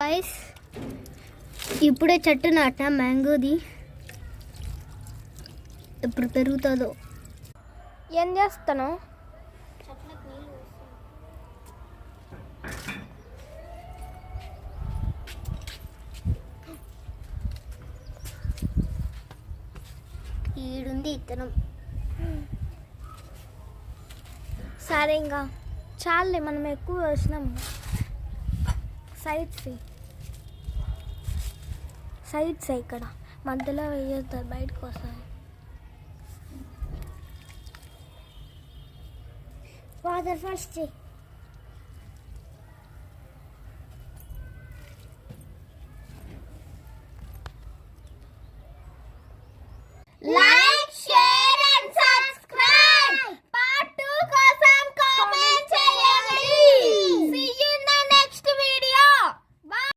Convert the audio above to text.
Guys, ఇప్పుడే చెట్టు నాటినా మ్యాంగోది. ఎప్పుడు పెరుగుతుందో. ఏం చేస్తాను? ఈడుంది ఇత్తనం. సరే ఇంకా చాలే, మనం ఎక్కువ వచ్చినాము. సైడ్స్ ఇక్కడ మధ్యలో వేయొద్దు, బయటకు వస్తాయి. Water falls